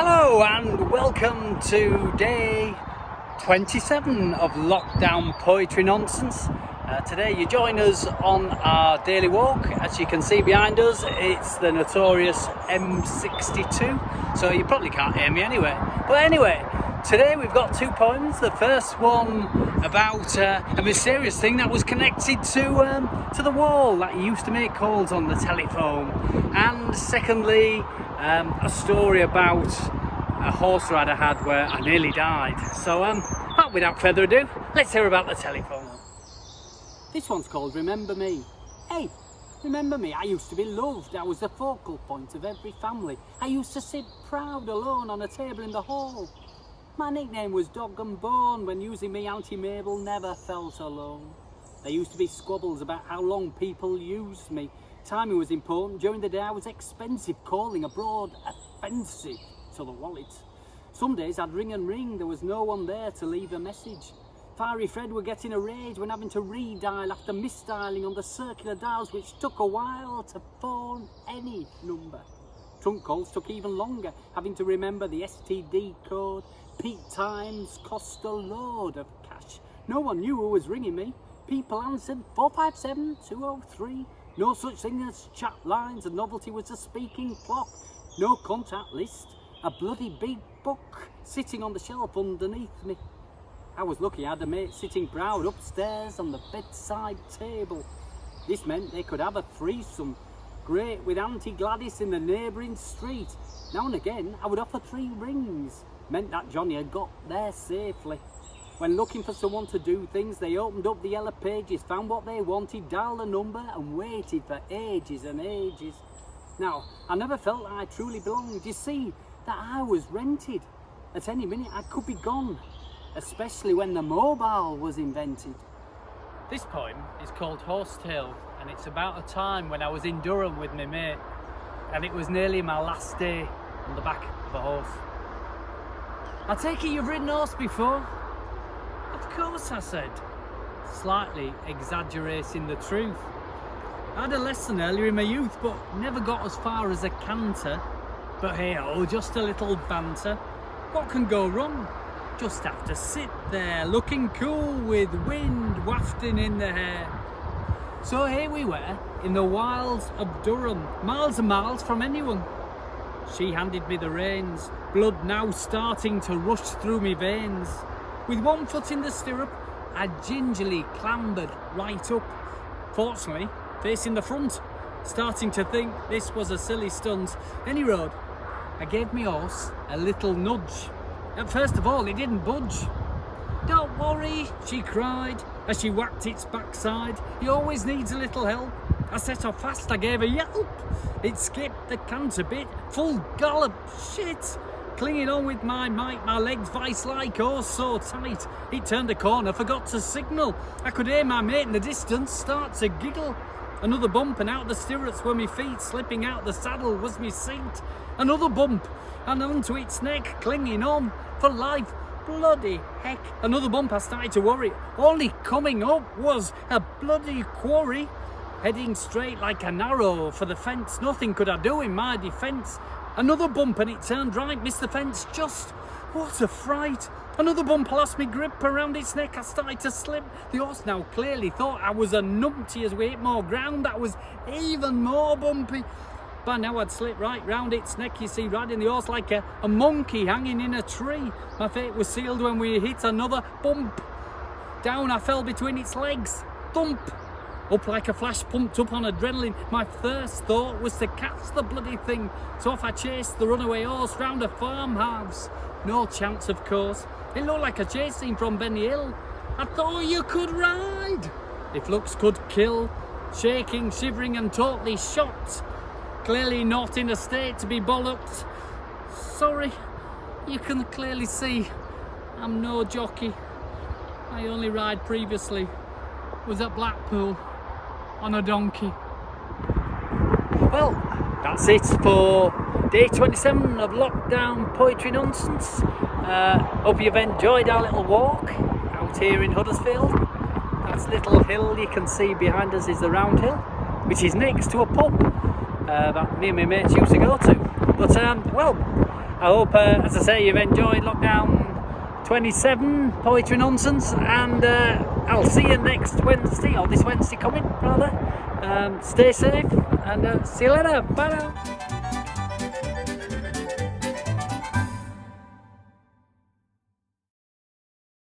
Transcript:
Hello and welcome to day 27 of Lockdown Poetry Nonsense. Today you join us on our daily walk. As you can see behind us, it's the notorious M62, so you probably can't hear me anyway. But anyway, today we've got two poems. The first one about a mysterious thing that was connected to the wall that used to make calls on the telephone, and secondly a story about a horse ride I had where I nearly died. So without further ado, let's hear about the telephone. This one's called Remember Me. Hey, remember me? I used to be loved. I was the focal point of every family. I used to sit proud alone on a table in the hall. My nickname was Dog and Bone. When using me, Auntie Mabel never felt alone. There used to be squabbles about how long people used me. Timing was important. During the day I was expensive, calling abroad offensive to the wallet. Some days I'd ring and ring, there was no one there to leave a message. Fiery Fred would get in a rage when having to redial after misdialing on the circular dials, which took a while to phone any number. Trunk calls took even longer, having to remember the STD code. Peak times cost a load of cash. No one knew who was ringing me. People answered 457 203. No such thing as chat lines, a novelty was a speaking clock. No contact list, a bloody big book sitting on the shelf underneath me. I was lucky I had a mate sitting proud upstairs on the bedside table. This meant they could have a threesome, great with Auntie Gladys in the neighbouring street. Now and again I would offer 3 rings, meant that Johnny had got there safely. When looking for someone to do things, they opened up the yellow pages, found what they wanted, dialed the number and waited for ages and ages. Now, I never felt that I truly belonged. You see, that I was rented. At any minute I could be gone, especially when the mobile was invented. This poem is called Horsetail, and it's about a time when I was in Durham with my mate, and it was nearly my last day on the back of a horse. I take it you've ridden a horse before? Of course, I said, slightly exaggerating the truth. I had a lesson earlier in my youth, but never got as far as a canter. But hey, oh, just a little banter. What can go wrong? Just have to sit there, looking cool with wind wafting in the hair. So here we were, in the wilds of Durham, miles and miles from anyone. She handed me the reins, blood now starting to rush through me veins. With one foot in the stirrup, I gingerly clambered right up. Fortunately, facing the front, starting to think this was a silly stunt. Any road, I gave me horse a little nudge. And first of all, it didn't budge. "Don't worry," she cried as she whacked its backside. "He always needs a little help." I set off fast, I gave a yelp. It skipped the canter bit, full gallop, shit. Clinging on with my might, my legs vice-like, oh so tight. It turned a corner, forgot to signal. I could hear my mate in the distance start to giggle. Another bump and out the stirrups were my feet, slipping out the saddle was my seat. Another bump and onto its neck, clinging on for life. Bloody heck. Another bump, I started to worry. Only coming up was a bloody quarry. Heading straight like an arrow for the fence, nothing could I do in my defence. Another bump and it turned right, missed the fence just. What a fright. Another bump, I lost my grip around its neck, I started to slip. The horse now clearly thought I was a numpty. As we hit more ground, that was even more bumpy. By now I'd slipped right round its neck, you see, riding the horse like a monkey hanging in a tree. My fate was sealed when we hit another bump. Down I fell between its legs, thump. Up like a flash, pumped up on adrenaline. My first thought was to catch the bloody thing. So off I chased the runaway horse round a farmhouse. No chance, of course. It looked like a chase scene from Benny Hill. I thought you could ride, if looks could kill. Shaking, shivering and totally shocked. Clearly not in a state to be bollocked. Sorry, you can clearly see I'm no jockey. I only ride previously was at Blackpool on a donkey. Well, that's it for day 27 of Lockdown Poetry Nonsense. Hope you've enjoyed our little walk out here in Huddersfield. That little hill you can see behind us is the Round Hill, which is next to a pub that me and my mates used to go to. But well, I hope, as I say, you've enjoyed Lockdown 27 Poetry Nonsense, and I'll see you next Wednesday, or this Wednesday coming rather. Stay safe, and see you later. Bye now.